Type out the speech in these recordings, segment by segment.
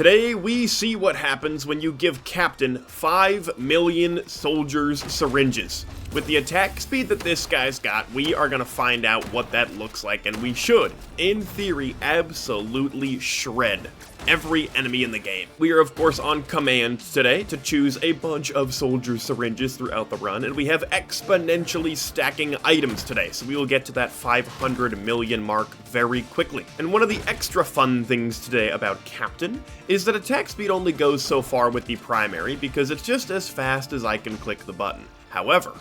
Today, we see what happens when you give Captain 5 million soldiers syringes. With the attack speed that this guy's got, we are gonna find out what that looks like, and we should, in theory, absolutely shred every enemy in the game. We are, of course, on command today to choose a bunch of soldier syringes throughout the run, and we have exponentially stacking items today, so we will get to that 500 million mark very quickly. And one of the extra fun things today about Captain is that attack speed only goes so far with the primary because it's just as fast as I can click the button. However,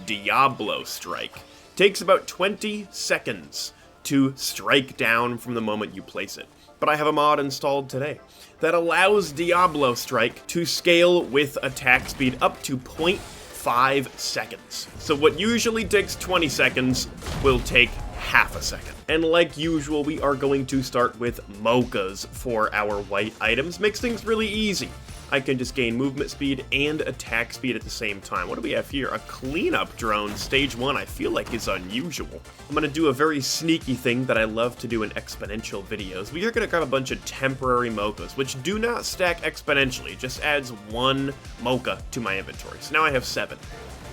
Diablo Strike takes about 20 seconds to strike down from the moment you place it. But I have a mod installed today that allows Diablo Strike to scale with attack speed up to 0.5 seconds. So what usually takes 20 seconds will take half a second. And like usual, we are going to start with mochas for our white items. Makes things really easy. I can just gain movement speed and attack speed at the same time. What do we have here? A cleanup drone, stage 1, I feel like is unusual. I'm gonna do a very sneaky thing that I love to do in exponential videos. We are gonna grab a bunch of temporary mochas, which do not stack exponentially, just adds 1 mocha to my inventory. So now I have 7.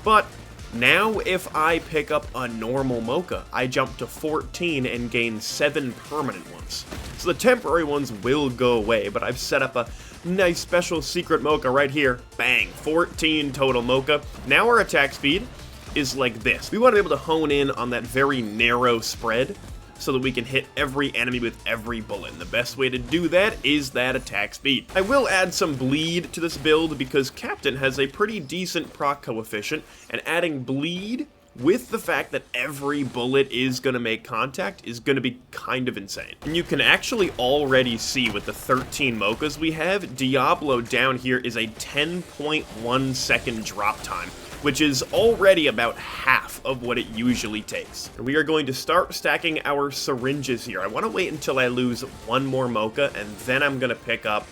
But now if I pick up a normal mocha, I jump to 14 and gain 7 permanent ones. So the temporary ones will go away, but I've set up a nice special secret mocha right here. Bang, 14 total mocha. Now our attack speed is like this. We want to be able to hone in on that very narrow spread so that we can hit every enemy with every bullet. And the best way to do that is that attack speed. I will add some bleed to this build because Captain has a pretty decent proc coefficient, and adding bleed with the fact that every bullet is going to make contact is going to be kind of insane. And you can actually already see with the 13 mochas we have, Diablo down here is a 10.1 second drop time, which is already about half of what it usually takes. And we are going to start stacking our syringes here. I want to wait until I lose 1 more mocha, and then I'm going to pick up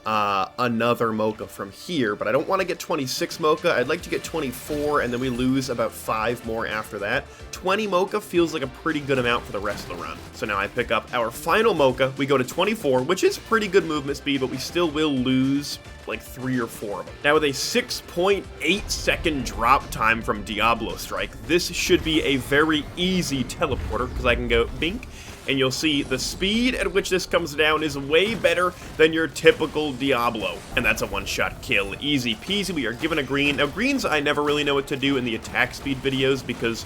another mocha from here, but I don't want to get 26 mocha. I'd like to get 24, and then we lose about 5 more after that. 20 mocha feels like a pretty good amount for the rest of the run. So now I pick up our final mocha. We go to 24, which is pretty good movement speed, but we still will lose like 3 or 4 of them. Now with a 6.8 second drop time from Diablo Strike, this should be a very easy teleporter because I can go bink, and you'll see the speed at which this comes down is way better than your typical Diablo. And that's a one-shot kill. Easy peasy. We are given a green. Now, greens I never really know what to do in the attack speed videos because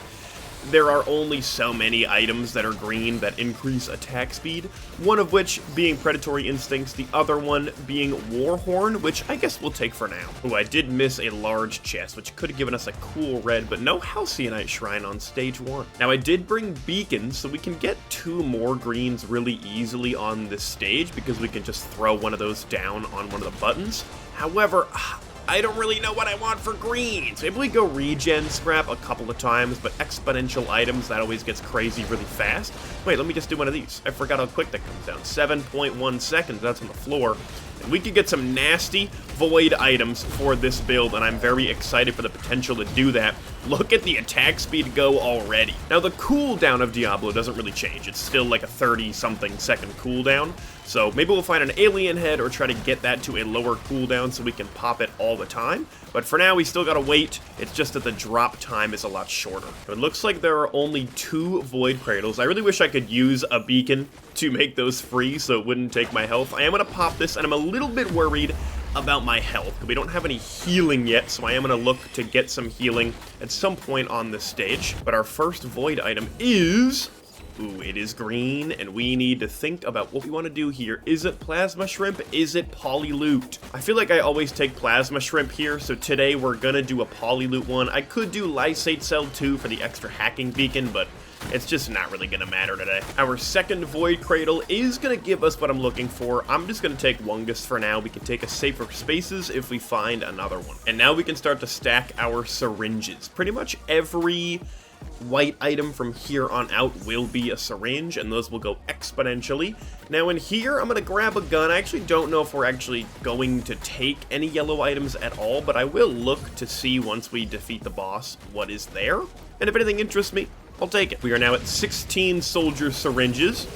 there are only so many items that are green that increase attack speed, one of which being Predatory Instincts, the other one being Warhorn, which I guess we'll take for now. Oh, I did miss a large chest, which could have given us a cool red, but no Halcyonite Shrine on stage 1. Now, I did bring beacons, so we can get 2 more greens really easily on this stage because we can just throw one of those down on one of the buttons. However, I don't really know what I want for greens. Maybe we go regen scrap a couple of times, but exponential items, that always gets crazy really fast. Wait, let me just do one of these. I forgot how quick that comes down. 7.1 seconds, that's on the floor. And we could get some nasty void items for this build, and I'm very excited for the potential to do that. Look at the attack speed go already. Now, the cooldown of Diablo doesn't really change. It's still like a 30-something second cooldown. So maybe we'll find an alien head or try to get that to a lower cooldown so we can pop it all the time. But for now, we still gotta wait. It's just that the drop time is a lot shorter. It looks like there are only 2 void cradles. I really wish I could use a beacon to make those free so it wouldn't take my health. I am gonna pop this, and I'm a little bit worried about my health. We don't have any healing yet, so I am gonna look to get some healing at some point on this stage. But our first void item is... ooh, it is green, and we need to think about what we want to do here. Is it Plasma Shrimp? Is it Polyloot? I feel like I always take Plasma Shrimp here, so today we're gonna do a Polyloot one. I could do Lysate Cell 2 for the extra hacking beacon, but it's just not really gonna matter today. Our second Void Cradle is gonna give us what I'm looking for. I'm just gonna take Wungus for now. We can take a Safer Spaces if we find another one. And now we can start to stack our syringes. Pretty much every white item from here on out will be a syringe, and those will go exponentially. Now in here, I'm going to grab a gun. I actually don't know if we're actually going to take any yellow items at all, but I will look to see once we defeat the boss what is there. And if anything interests me, I'll take it. We are now at 16 soldier syringes.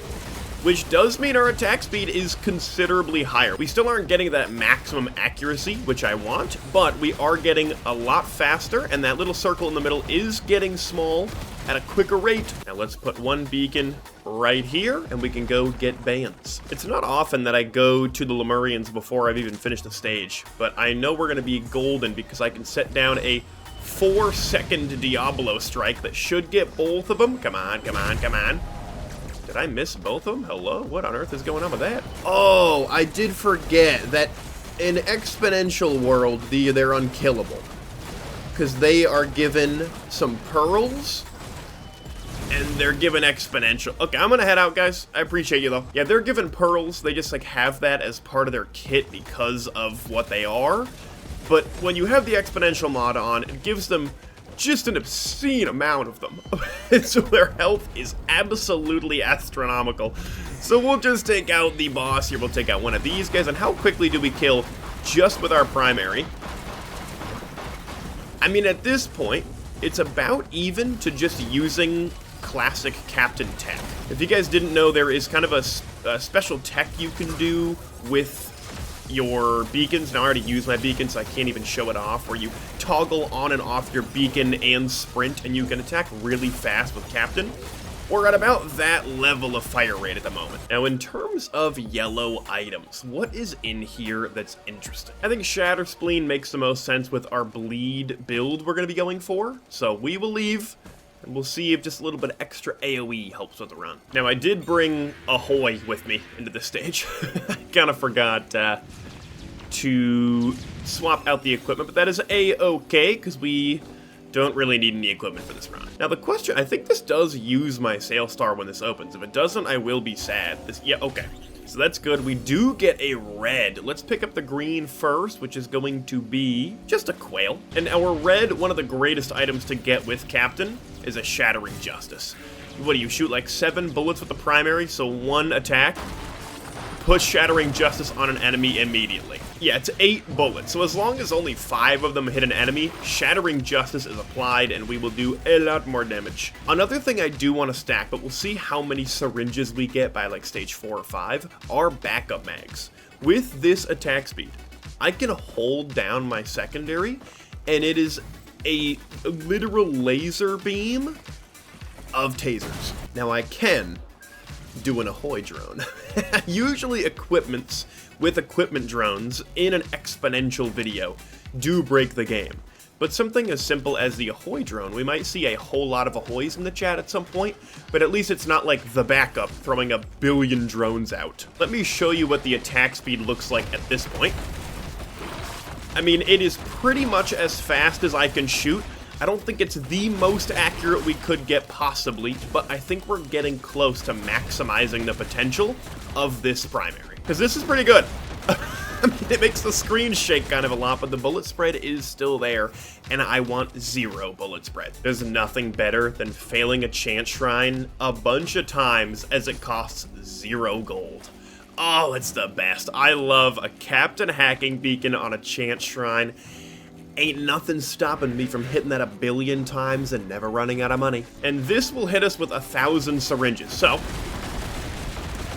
which does mean our attack speed is considerably higher. We still aren't getting that maximum accuracy, which I want, but we are getting a lot faster, and that little circle in the middle is getting small at a quicker rate. Now let's put one beacon right here, and we can go get bands. It's not often that I go to the Lemurians before I've even finished the stage, but I know we're gonna be golden because I can set down a 4-second Diablo strike that should get both of them. Come on, come on, come on. Did I miss both of them? Hello? What on earth is going on with that? Oh, I did forget that in Exponential World, they're unkillable. Because they are given some pearls, and they're given exponential. Okay, I'm gonna head out, guys. I appreciate you, though. Yeah, they're given pearls. They just, like, have that as part of their kit because of what they are. But when you have the exponential mod on, it gives them just an obscene amount of them. So their health is absolutely astronomical. So we'll just take out the boss here. We'll take out one of these guys. And how quickly do we kill just with our primary? I mean, at this point, it's about even to just using classic Captain tech. If you guys didn't know, there is kind of a special tech you can do with your beacons. Now I already used my beacon, so I can't even show it off, where you toggle on and off your beacon and sprint, and you can attack really fast with Captain. We're at about that level of fire rate at the moment. Now, in terms of yellow items, what is in here that's interesting? I think Shatter Spleen makes the most sense with our bleed build we're going to be going for. So we will leave, and we'll see if just a little bit of extra AoE helps with the run. Now, I did bring Ahoy with me into this stage. I kind of forgot to swap out the equipment, but that is A-okay, because we don't really need any equipment for this round. Now the question, I think this does use my Sail Star when this opens. If it doesn't, I will be sad. Yeah, okay. So that's good. We do get a red. Let's pick up the green first, which is going to be just a quail. And our red, one of the greatest items to get with Captain, is a Shattering Justice. What do you shoot, like 7 bullets with the primary, so 1 attack? Push Shattering Justice on an enemy immediately. Yeah, it's 8 bullets, so as long as only 5 of them hit an enemy, Shattering Justice is applied, and we will do a lot more damage. Another thing I do want to stack, but we'll see how many syringes we get by like stage 4 or 5, are backup mags. With this attack speed, I can hold down my secondary, and it is a literal laser beam of tasers. Now I can do an Ahoy drone. Usually equipments with equipment drones in an exponential video do break the game. But something as simple as the Ahoy drone, we might see a whole lot of Ahoys in the chat at some point, but at least it's not like the backup throwing a billion drones out. Let me show you what the attack speed looks like at this point. I mean, it is pretty much as fast as I can shoot. I don't think it's the most accurate we could get possibly, but I think we're getting close to maximizing the potential of this primary. Because this is pretty good. I mean, it makes the screen shake kind of a lot, but the bullet spread is still there, and I want 0 bullet spread. There's nothing better than failing a chance shrine a bunch of times as it costs 0 gold. Oh, it's the best. I love a Captain hacking beacon on a chance shrine. Ain't nothing stopping me from hitting that 1 billion times and never running out of money. And this will hit us with 1,000 syringes. So,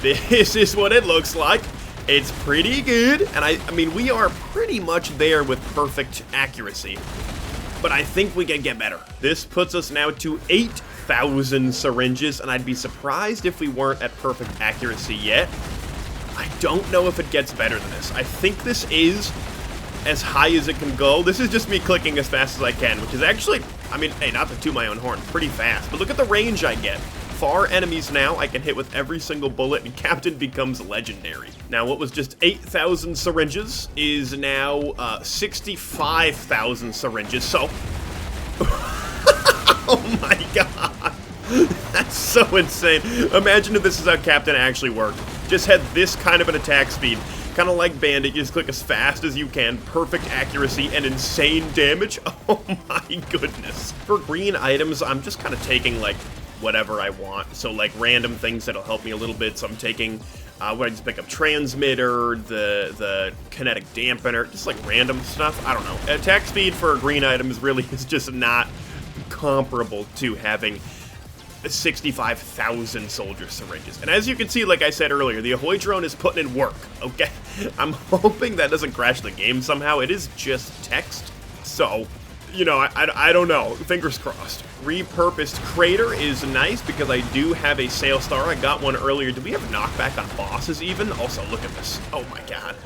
this is what it looks like. It's pretty good. And I mean, we are pretty much there with perfect accuracy. But I think we can get better. This puts us now to 8,000 syringes, and I'd be surprised if we weren't at perfect accuracy yet. I don't know if it gets better than this. I think this is as high as it can go. This is just me clicking as fast as I can, which is actually, I mean, hey, not to toot my own horn, pretty fast. But look at the range I get. Far enemies now, I can hit with every single bullet, and Captain becomes legendary. Now, what was just 8,000 syringes is now 65,000 syringes, so... Oh my god! That's so insane. Imagine if this is how Captain actually worked. Just had this kind of an attack speed. Kind of like Bandit, you just click as fast as you can, perfect accuracy, and insane damage. Oh my goodness. For green items, I'm just kind of taking, like, whatever I want. So, like, random things that'll help me a little bit. So I'm taking, what I just pick up, Transmitter, the Kinetic Dampener, just, like, random stuff. I don't know. Attack speed for green items really is just not comparable to having 65,000 soldier syringes. And as you can see, like I said earlier, the Ahoy drone is putting in work, okay? I'm hoping that doesn't crash the game somehow. It is just text, so, you know, I don't know. Fingers crossed. Repurposed crater is nice because I do have a Sail Star. I got one earlier. Do we have knockback on bosses even? Also, look at this. Oh my god.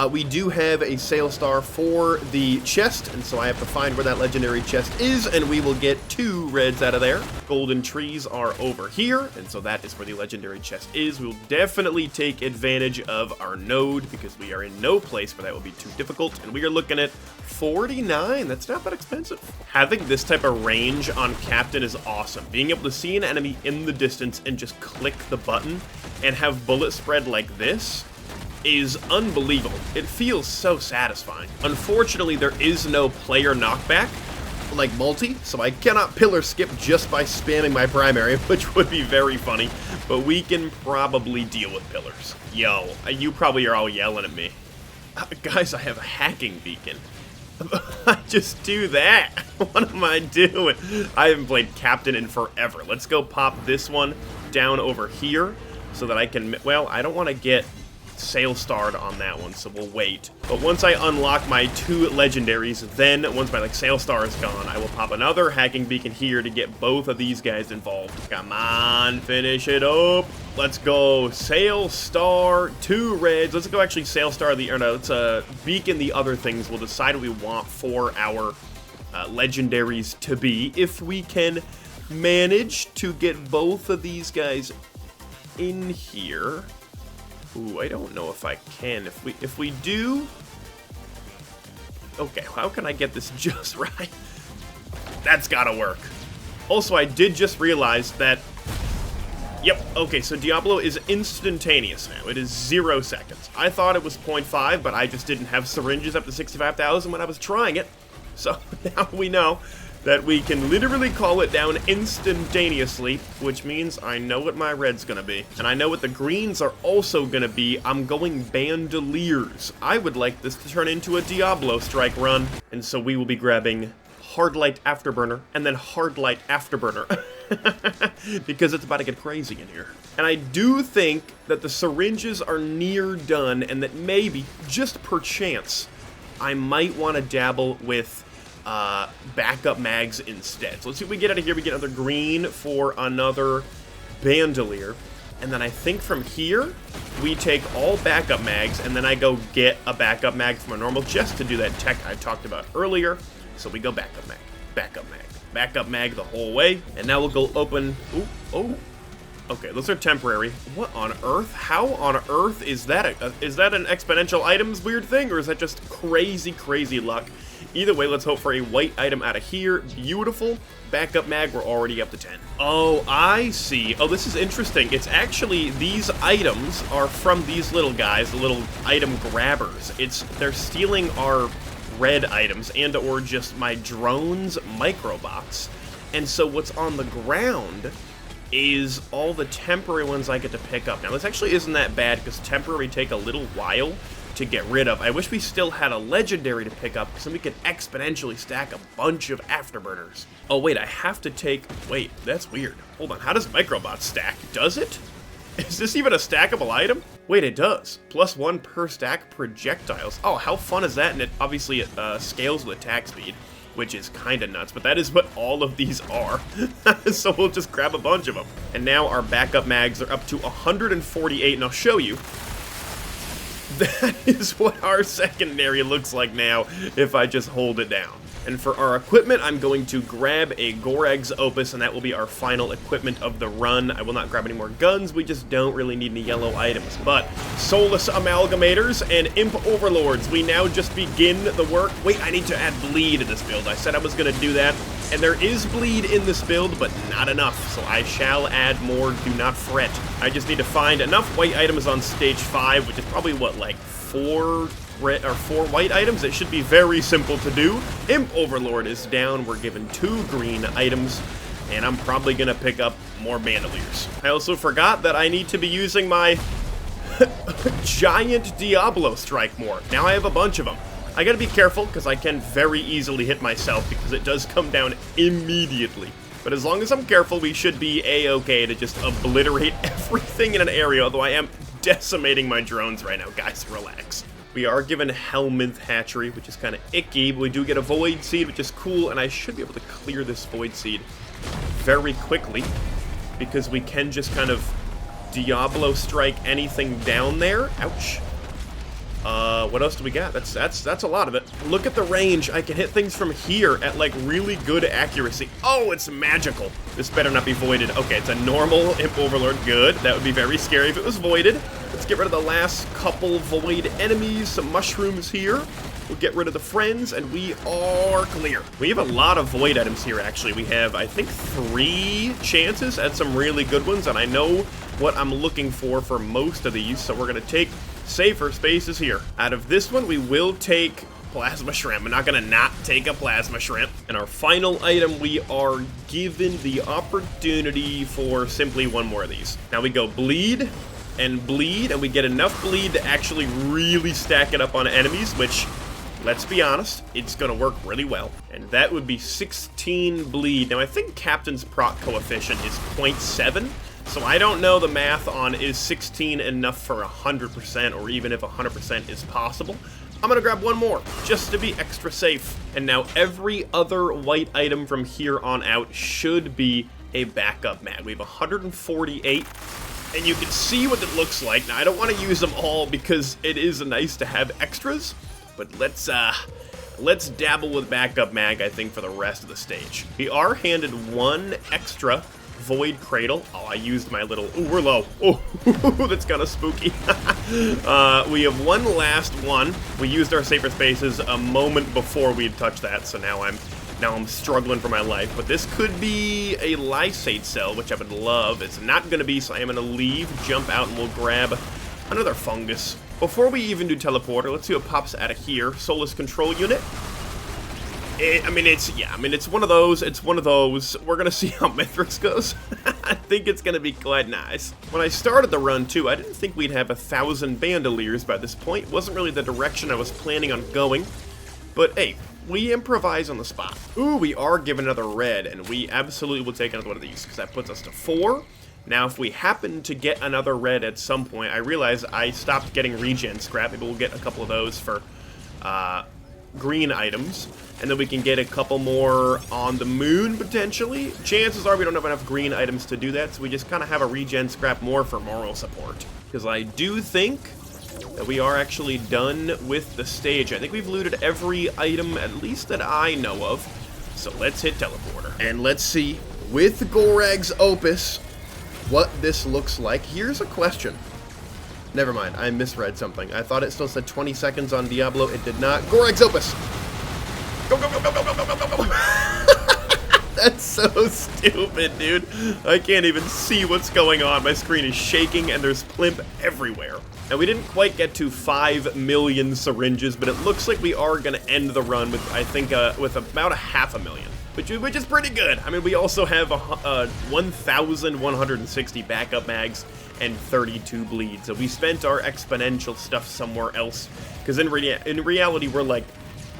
We do have a Sail Star for the chest, and so I have to find where that legendary chest is, and we will get 2 reds out of there. Golden trees are over here, and so that is where the legendary chest is. We'll definitely take advantage of our node, because we are in no place where that will be too difficult, and we are looking at 49. That's not that expensive. Having this type of range on Captain is awesome. Being able to see an enemy in the distance and just click the button and have bullet spread like this is unbelievable. It feels so satisfying. Unfortunately, there is no player knockback like multi, so I cannot pillar skip just by spamming my primary, which would be very funny, but we can probably deal with pillars. Yo, you probably are all yelling at me. Guys, I have a hacking beacon. I just do that. What am I doing? I haven't played Captain in forever. Let's go pop this one down over here so that I can, well, I don't want to get Sail Starred on that one, so we'll wait. But once I unlock my 2 legendaries, then once my Sail Star is gone, I will pop another hacking beacon here to get both of these guys involved. Come on, finish it up. Let's go. Sail Star, 2 reds. Let's go actually Sail Star the, or no, let's beacon the other things. We'll decide what we want for our legendaries to be. If we can manage to get both of these guys in here. Ooh, I don't know if I can. If we do... Okay, how can I get this just right? That's gotta work. Also, I did just realize that... Yep, okay, so Diablo is instantaneous now. It is 0 seconds. I thought it was 0.5, but I just didn't have syringes up to 65,000 when I was trying it. So now we know that we can literally call it down instantaneously, which means I know what my red's gonna be. And I know what the greens are also gonna be. I'm going Bandoliers. I would like this to turn into a Diablo strike run. And so we will be grabbing Hardlight Afterburner and then Hardlight Afterburner. Because it's about to get crazy in here. And I do think that the syringes are near done and that maybe, just perchance, I might want to dabble with backup mags instead. So let's see what we get out of here. We get another green for another Bandolier. And then I think from here, we take all backup mags, and then I go get a backup mag from a normal chest to do that tech I talked about earlier. So we go backup mag, backup mag, backup mag the whole way. And now we'll go open... Ooh, oh. Okay, those are temporary. What on earth? How on earth is that? Is that an exponential items weird thing, or is that just crazy, crazy luck? Either way, let's hope for a white item out of here. Beautiful. Backup mag, we're already up to 10. Oh, I see. Oh, this is interesting. It's actually, these items are from these little guys, the little item grabbers. They're stealing our red items and or just my drone's microbots. And so what's on the ground is all the temporary ones I get to pick up. Now, this actually isn't that bad because temporary take a little while to get rid of. I wish we still had a legendary to pick up because then we could exponentially stack a bunch of afterburners. Oh wait, I have to take... Wait, that's weird. Hold on, how does Microbot stack? Does it? Is this even a stackable item? Wait, it does. +1 per stack projectiles. Oh, how fun is that? And it obviously scales with attack speed, which is kind of nuts, but that is what all of these are. So we'll just grab a bunch of them. And now our backup mags are up to 148, and I'll show you. That is what our secondary looks like now if I just hold it down. And for our equipment, I'm going to grab a Goregg's Opus, and that will be our final equipment of the run. I will not grab any more guns, we just don't really need any yellow items. But Soulless Amalgamators and Imp Overlords, we now just begin the work. Wait, I need to add bleed to this build. I said I was going to do that, and there is bleed in this build, but not enough, so I shall add more, do not fret. I just need to find enough white items on stage 5, which is probably, what, like 4 white items. It should be very simple to do. Imp Overlord is down. We're given 2 green items, and I'm probably gonna pick up more Bandoliers. I also forgot that I need to be using my giant Diablo strike more. Now I have a bunch of them. I gotta be careful because I can very easily hit myself because it does come down immediately. But as long as I'm careful, we should be a-okay to just obliterate everything in an area, although I am decimating my drones right now. Guys, relax. We are given Helminth Hatchery, which is kind of icky, but we do get a Void Seed, which is cool, and I should be able to clear this Void Seed very quickly, because we can just kind of Diablo strike anything down there. Ouch. What else do we got? That's a lot of it. Look at the range. I can hit things from here at, like, really good accuracy. Oh, it's magical. This better not be voided. Okay, it's a normal Imp Overlord. Good. That would be very scary if it was voided. Let's get rid of the last couple void enemies. Some mushrooms here. We'll get rid of the friends, and we are clear. We have a lot of void items here, actually. We have, I think, 3 chances at some really good ones, and I know what I'm looking for most of these, so we're going to take safer spaces here. Out of this one, we will take Plasma Shrimp. I'm not going to not take a Plasma Shrimp. And our final item, we are given the opportunity for simply one more of these. Now we go bleed, and we get enough bleed to actually really stack it up on enemies, which, let's be honest, it's going to work really well. And that would be 16 bleed. Now, I think Captain's proc coefficient is 0.7. So I don't know the math on is 16 enough for 100%, or even if 100% is possible. I'm gonna grab one more, just to be extra safe. And now every other white item from here on out should be a backup mag. We have 148, and you can see what it looks like. Now, I don't want to use them all because it is nice to have extras, but let's dabble with backup mag, I think, for the rest of the stage. We are handed one extra Void Cradle. Oh, I used my little... Ooh, we're low. Oh, that's kind of spooky. We have one last one. We used our safer spaces a moment before we'd touched that, so now I'm struggling for my life. But this could be a Lysate cell, which I would love. It's not going to be, so I am going to leave, jump out, and we'll grab another fungus. Before we even do teleporter, let's see what pops out of here. Solus Control Unit. It's one of those. We're gonna see how Mithrix goes. I think it's gonna be quite nice. When I started the run, too, I didn't think we'd have 1,000 Bandoliers by this point. It wasn't really the direction I was planning on going. But, hey, we improvise on the spot. Ooh, we are given another red, and we absolutely will take another one of these, because that puts us to 4. Now, if we happen to get another red at some point, I realize I stopped getting regen scrap. Maybe we'll get a couple of those for, green items, and then we can get a couple more on the moon, potentially. Chances are we don't have enough green items to do that, so we just kind of have a regen scrap more for moral support. Because I do think that we are actually done with the stage. I think we've looted every item, at least that I know of. So let's hit teleporter. And let's see, with Gorag's Opus, what this looks like. Here's a question. Never mind, I misread something. I thought it still said 20 seconds on Diablo. It did not. Gorag's Opus! Go, go, go, go, go, go, go, go, go! That's so stupid, dude. I can't even see what's going on. My screen is shaking, and there's plimp everywhere. Now, we didn't quite get to 5 million syringes, but it looks like we are going to end the run with, I think, with about 500,000. Which is pretty good. I mean, we also have 1,160 backup mags and 32 bleeds. So we spent our exponential stuff somewhere else. Because in reality, we're like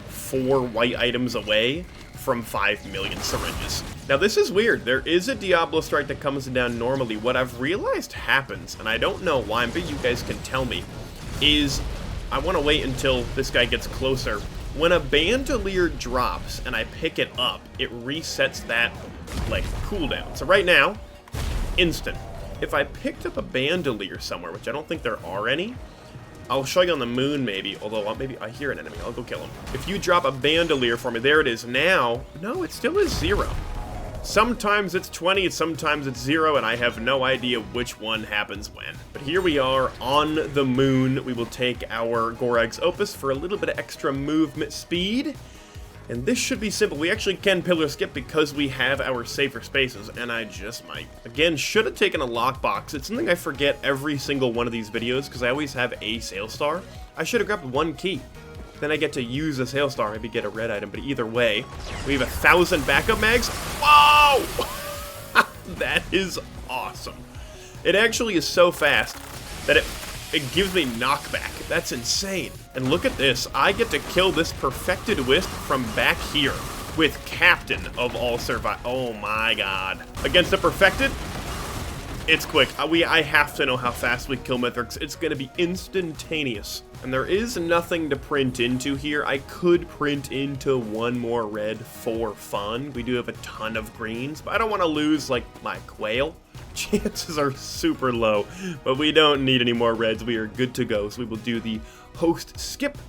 4 white items away from 5 million syringes. Now, this is weird. There is a Diablo strike that comes down normally. What I've realized happens, and I don't know why, but you guys can tell me, is I want to wait until this guy gets closer. When a Bandolier drops and I pick it up, it resets that, like, cooldown. So right now, instant. If I picked up a Bandolier somewhere, which I don't think there are any, I'll show you on the moon maybe, although maybe I hear an enemy. I'll go kill him. If you drop a Bandolier for me, there it is now. No, it still is 0. Sometimes it's 20, sometimes it's 0, and I have no idea which one happens when. But here we are on the moon. We will take our Gorag's Opus for a little bit of extra movement speed. And this should be simple. We actually can pillar skip because we have our safer spaces, and I just might. Again, should have taken a lockbox. It's something I forget every single one of these videos because I always have a Sail Star. I should have grabbed 1 key. Then I get to use a Sail Star, maybe get a red item, but either way, we have 1,000 backup mags. Whoa! That is awesome. It actually is so fast that it gives me knockback. That's insane. And look at this. I get to kill this Perfected Wisp from back here. with Captain of all oh my god. Against a Perfected, it's quick. I have to know how fast we kill Mithrix. It's gonna be instantaneous. And there is nothing to print into here. I could print into one more red for fun. We do have a ton of greens, but I don't want to lose, like, my quail. Chances are super low, but we don't need any more reds. We are good to go. So we will do the host skip,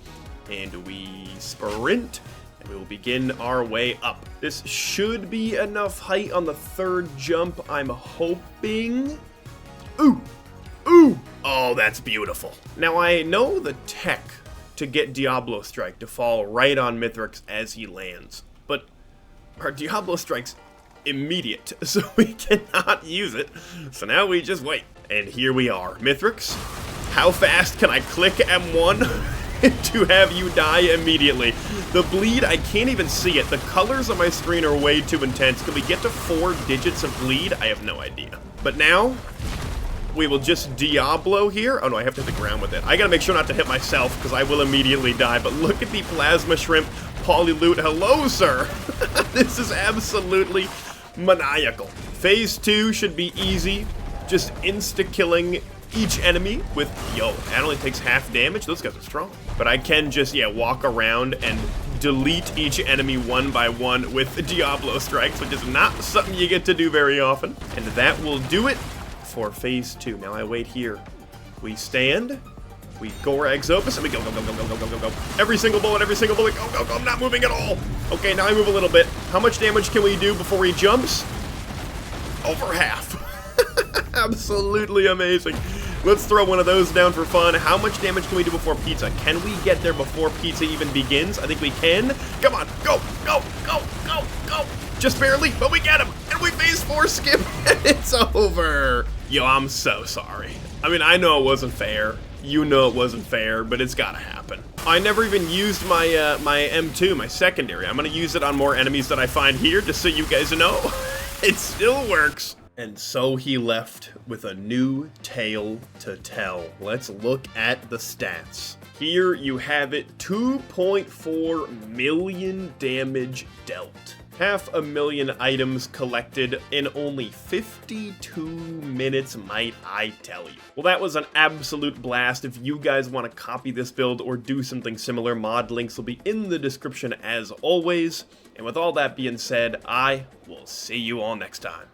and we sprint, and we will begin our way up. This should be enough height on the third jump, I'm hoping. Ooh! Ooh! Oh, that's beautiful. Now, I know the tech to get Diablo Strike to fall right on Mithrix as he lands, but our Diablo Strike's immediate, so we cannot use it. So now we just wait. And here we are. Mithrix, how fast can I click M1 to have you die immediately? The bleed, I can't even see it. The colors on my screen are way too intense. Can we get to 4 digits of bleed? I have no idea. But now, we will just Diablo here. Oh no, I have to hit the ground with it. I gotta make sure not to hit myself, because I will immediately die. But look at the Plasma Shrimp Polyloot. Hello, sir. This is absolutely maniacal. Phase 2 should be easy. Just insta-killing each enemy with, yo, that only takes half damage. Those guys are strong. But I can just, yeah, walk around and delete each enemy one by one with Diablo Strikes, which is not something you get to do very often. And that will do it for phase 2. Now I wait here. We stand, we Gorag Xopus, and we go, go, go, go, go, go, go, go. Every single bullet, go, go, go. I'm not moving at all. Okay, now I move a little bit. How much damage can we do before he jumps? Over half. Absolutely amazing. Let's throw one of those down for fun. How much damage can we do before pizza? Can we get there before pizza even begins? I think we can. Come on, go, go, go, go, go. Just barely, but we get him. And we phase 4 skip, and it's over. Yo, I'm so sorry. I mean, I know it wasn't fair. You know it wasn't fair, but it's gotta happen. I never even used my my M2, my secondary. I'm gonna use it on more enemies that I find here, just so you guys know. It still works. And so he left with a new tale to tell. Let's look at the stats. Here you have it, 2.4 million damage dealt. 500,000 items collected in only 52 minutes, might I tell you. Well, that was an absolute blast. If you guys want to copy this build or do something similar, mod links will be in the description as always. And with all that being said, I will see you all next time.